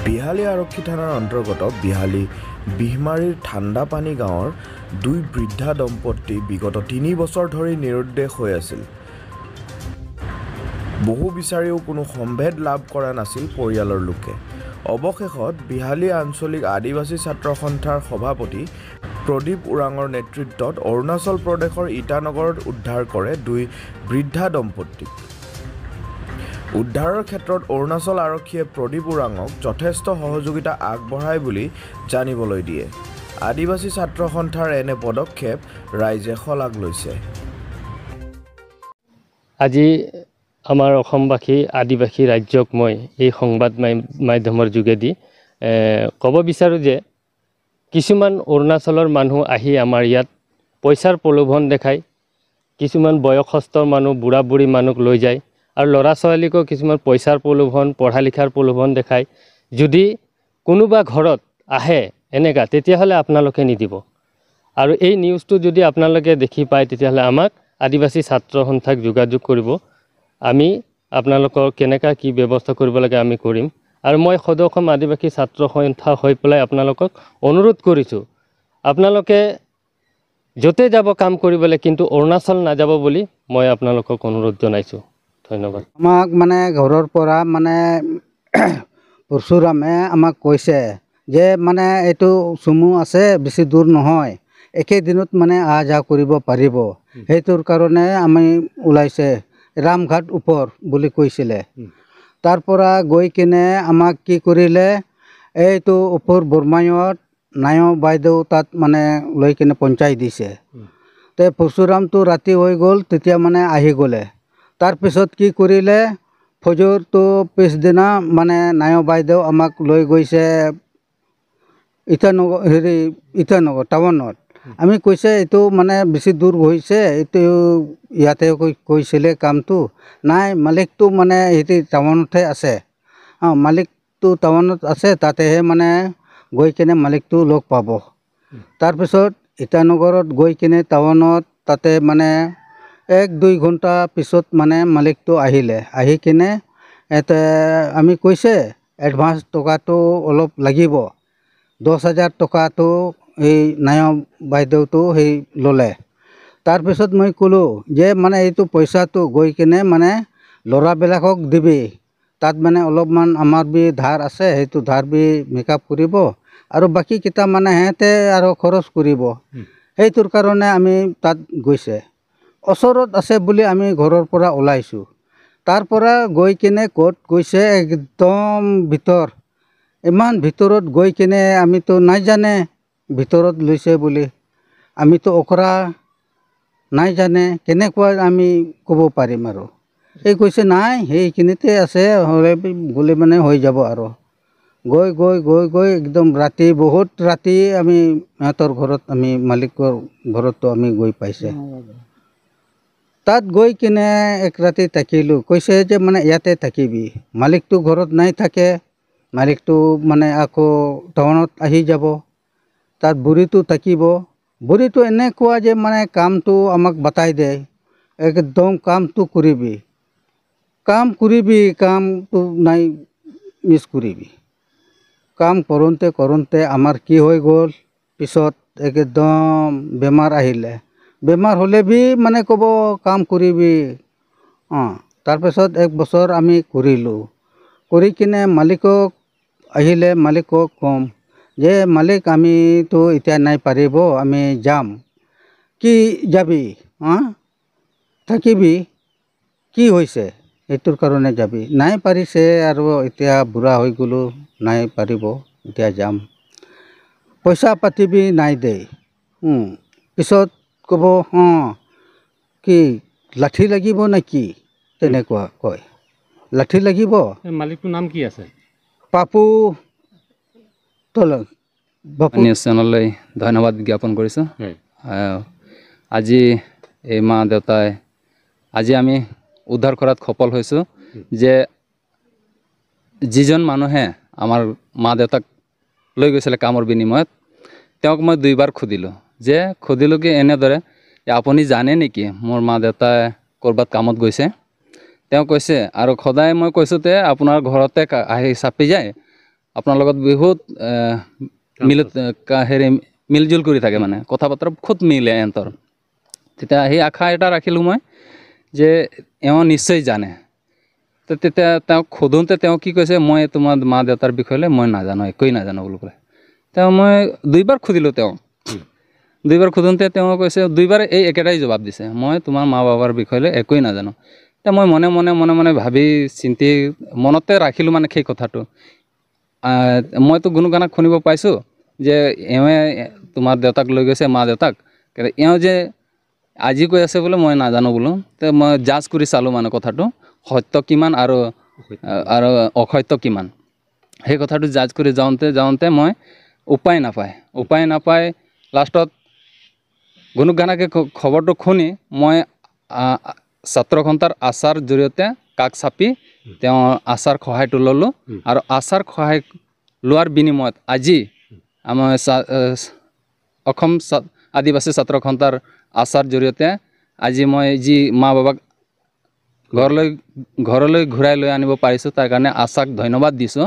বিহালী আৰক্ষী থানাৰ অন্তৰ্গত বিহালী বিহমাৰীৰ ঠাণ্ডাপানী গাঁৱৰ দুই বৃদ্ধা দম্পতি বিগত ৩ বছৰ ধৰি নিৰুদ্দেশ হৈ আছিল। বহু বিচাৰিও কোনো সম্ভেদ লাভ কৰা নাছিল পৰিয়ালৰ লোকে। অৱশেষত বিহালী আঞ্চলিক আদিবাসী ছাত্ৰ সন্থাৰ সভাপতি প্ৰদীপ ওৰাঙৰ নেতৃত্বত অৰুণাচল প্ৰদেশৰ ইটানগৰত উদ্ধাৰ কৰে দুই বৃদ্ধা দম্পতিক। উদ্ধাৰৰ ক্ষেত্ৰত অৰুণাচল আৰক্ষীয়ে প্ৰদীপ ওৰাঙক যথেষ্ট সহযোগিতা আগবঢ়ায় বুলি জানিবলৈ দিয়ে। আদিবাসী ছাত্ৰ সন্থাৰ এনে পদক্ষেপ ৰাইজে শলাগ লৈছে। আজি আমাৰ অসমবাসী আদিবাসী ৰাজ্যক মই এই সংবাদ মাধ্যমৰ যোগেদি ক'ব বিচাৰোঁ যে কিছুমান অৰুণাচলৰ মানুহ আহি আমাৰ ইয়াত পইচাৰ প্ৰলোভন দেখায়, কিছুমান বয়সস্থ মানুহ বুঢ়া বুঢ়ী মানুহক লৈ যায় আৰু ল'ৰা ছোৱালীকো কিছুমান পইচাৰ প্ৰলোভন পঢ়া লিখাৰ প্ৰলোভন দেখায়। যদি কোনোবা ঘৰত আহে এনেকা তেতিয়াহ'লে আপোনালোকে নিদিব। আৰু এই নিউজটো যদি আপোনালোকে দেখি পায় তেতিয়াহ'লে আমাক আদিবাসী ছাত্ৰ সন্থাক যোগাযোগ কৰিব। আমি আপোনালোকৰ কেনেকৈ কি ব্যৱস্থা কৰিব লাগে আমি কৰিম। আৰু মই সদৌ অসম আদিবাসী ছাত্ৰ সন্থা হৈ পেলাই আপোনালোকক অনুৰোধ কৰিছোঁ, আপোনালোকে য'তে যাব কাম কৰিবলৈ, কিন্তু অৰুণাচল নাযাব বুলি মই আপোনালোকক অনুৰোধ জনাইছোঁ। ধন্যবাদ। আমাক মানে ঘৰৰ পৰা মানে পৰশুৰামে আমাক কৈছে যে মানে এইটো চুমু আছে, বেছি দূৰ নহয়, একেদিনত মানে অহা যোৱা কৰিব পাৰিব। সেইটোৰ কাৰণে আমি ওলাইছে ৰামঘাট ওপৰ বুলি কৈছিলে। তাৰ পৰা গৈ কিনে আমাক কি কৰিলে, এইটো ওপৰ বৰমায়ত নায় বাইদেউ তাত মানে লৈ কিনে পঞ্চাই দিছে। তে পৰশুৰামটো ৰাতি হৈ গ'ল, তেতিয়া মানে আহি গ'লে। তাৰপিছত কি কৰিলে, ফজৰটো পিছদিনা মানে নায় বাইদেউ আমাক লৈ গৈছে ইটানগৰ টাউনত। আমি কৈছে এইটো মানে বেছি দূৰ হৈছে, এইটো ইয়াতে কৈছিলে কামটো নাই, মালিকটো মানে সেইটো টাউনতহে আছে। মালিকটো টাউনত আছে, তাতেহে মানে গৈ কিনে মালিকটো লগ পাব। তাৰপিছত ইটানগৰত গৈ কিনে টাউনত তাতে মানে 1-2 ঘণ্টা পিছত মানে মালিকটো আহিলে। আহি কিনে আমি কৈছে এডভান্স টকাটো অলপ লাগিব, 10,000 টকাটো এই নায় বাইদেউটো সেই ল'লে। তাৰপিছত মই ক'লোঁ যে মানে এইটো পইচাটো গৈ কিনে মানে ল'ৰাবিলাকক দিবি, তাত মানে অলপমান আমাৰ বি ধাৰ আছে, সেইটো ধাৰ বি মেকআপ কৰিব আৰু বাকীকেইটা মানে সিহঁতে আৰু খৰচ কৰিব। সেইটোৰ কাৰণে আমি তাত গৈছে, ওচৰত আছে বুলি আমি ঘৰৰ পৰা ওলাইছোঁ। তাৰ পৰা গৈ কিনে ক'ত গৈছে, একদম ভিতৰ, ইমান ভিতৰত গৈ কিনে আমিতো নাই জানে ভিতৰত লৈছে বুলি, আমিতো অখৰা নাই জানে, কেনেকুৱা আমি ক'ব পাৰিম। আৰু এই কৈছে নাই সেইখিনিতে আছে, হ'লে গ'লে মানে হৈ যাব। আৰু গৈ গৈ গৈ গৈ একদম ৰাতি, বহুত ৰাতি আমি সিহঁতৰ ঘৰত, আমি মালিকৰ ঘৰতো আমি গৈ পাইছে। তাত গৈ কিনে এক ৰাতি থাকিলোঁ। কৈছে যে মানে ইয়াতে থাকিবি, মালিকটো ঘৰত নাই থাকে, মালিকটো মানে আকৌ টাউনত আহি যাব, তাত বুঢ়ীটো থাকিব। বুঢ়ীটো এনেকুৱা যে মানে কামটো আমাক বাতাই দিয়ে, একদম কামটো কৰিবি, কামটো নাই মিছ কৰিবি। কাম কৰোঁতে আমাৰ কি হৈ গ'ল, পিছত একদম বেমাৰ আহিলে। বেমাৰ হ'লে বি মানে ক'ব কাম কৰিবি। তাৰপিছত 1 বছৰ আমি কৰিলোঁ। কৰি কিনে মালিকক আহিলে, মালিকক ক'ম যে মালিক আমিতো এতিয়া নাই পাৰিব, আমি যাম। কি যাবি, থাকিবি, কি হৈছে সেইটোৰ কাৰণে যাবি? নাই পাৰিছে আৰু এতিয়া বুঢ়া হৈ গ'লোঁ, নাই পাৰিব, এতিয়া যাম। পইচা পাতিবি নাই দে। পিছত ক'ব কি লাঠি লাগিব নেকি, তেনেকুৱা কয়, লাঠি লাগিব। মালিকটোৰ নাম কি আছে? পাপু নিউজ চেনেললৈ ধন্যবাদ জ্ঞাপন কৰিছোঁ। আজি এই মা দেউতাই, আজি আমি উদ্ধাৰ কৰাত সফল হৈছোঁ যে যিজন মানুহে আমাৰ মা দেউতাক লৈ গৈছিলে কামৰ বিনিময়ত, তেওঁক মই 2 বাৰ সুধিলোঁ কি এনেদৰে আপুনি জানে নেকি মোৰ মা দেউতাই ক'ৰবাত কামত গৈছে? তেওঁ কৈছে, আৰু সদায় মই কৈছোঁ তে আপোনাৰ ঘৰতে আহি চাপি যায়, আপোনাৰ লগত বহুত মিলজুল কৰি থাকে মানে কথা বতৰা খুব মিলে এহঁতৰ তেতিয়া সেই আশা এটা ৰাখিলোঁ মই যে এওঁ নিশ্চয় জানে তো তেতিয়া তেওঁক সোধোঁতে তেওঁ কি কৈছে মই তোমাৰ মা দেউতাৰ বিষয়লৈ মই নাজানো একোৱেই নাজানো বুলি ক'লে তেওঁ মই দুইবাৰ সুধিলোঁ তেওঁ দুইবাৰ সোধোঁতে তেওঁ কৈছে দুইবাৰ এই একেটাই জবাব দিছে মই তোমাৰ মা বাবাৰ বিষয়লৈ একোৱেই নাজানো এতিয়া মই মনে মনে ভাবি চিন্তি মনতে ৰাখিলোঁ মানে সেই কথাটো মইতো গুণগানক শুনিব পাইছোঁ যে এওঁৱে তোমাৰ দেউতাক লৈ গৈছে মা দেউতাক এওঁ যে আজি কৈ আছে বোলে মই নাজানো বোলো তো মই জাজ কৰি চালোঁ মানে কথাটো সত্য কিমান আৰু অসত্য কিমান সেই কথাটো জাজ কৰি যাওঁতে মই উপায় নাপায় লাষ্টত গুণগানকে খবৰটো শুনি মই ছাত্ৰ সন্থাৰ আচাৰ জৰিয়তে কাষ চাপি তেওঁ আচাৰ সহায়টো ল'লোঁ আৰু আচাৰ সহায় লোৱাৰ বিনিময়ত আজি আমাৰ অসম আদিবাসী ছাত্ৰ সন্থাৰ আচাৰ জৰিয়তে আজি মই যি মা বাবাক ঘৰলৈ ঘূৰাই লৈ আনিব পাৰিছোঁ তাৰ কাৰণে আচাক ধন্যবাদ দিছোঁ।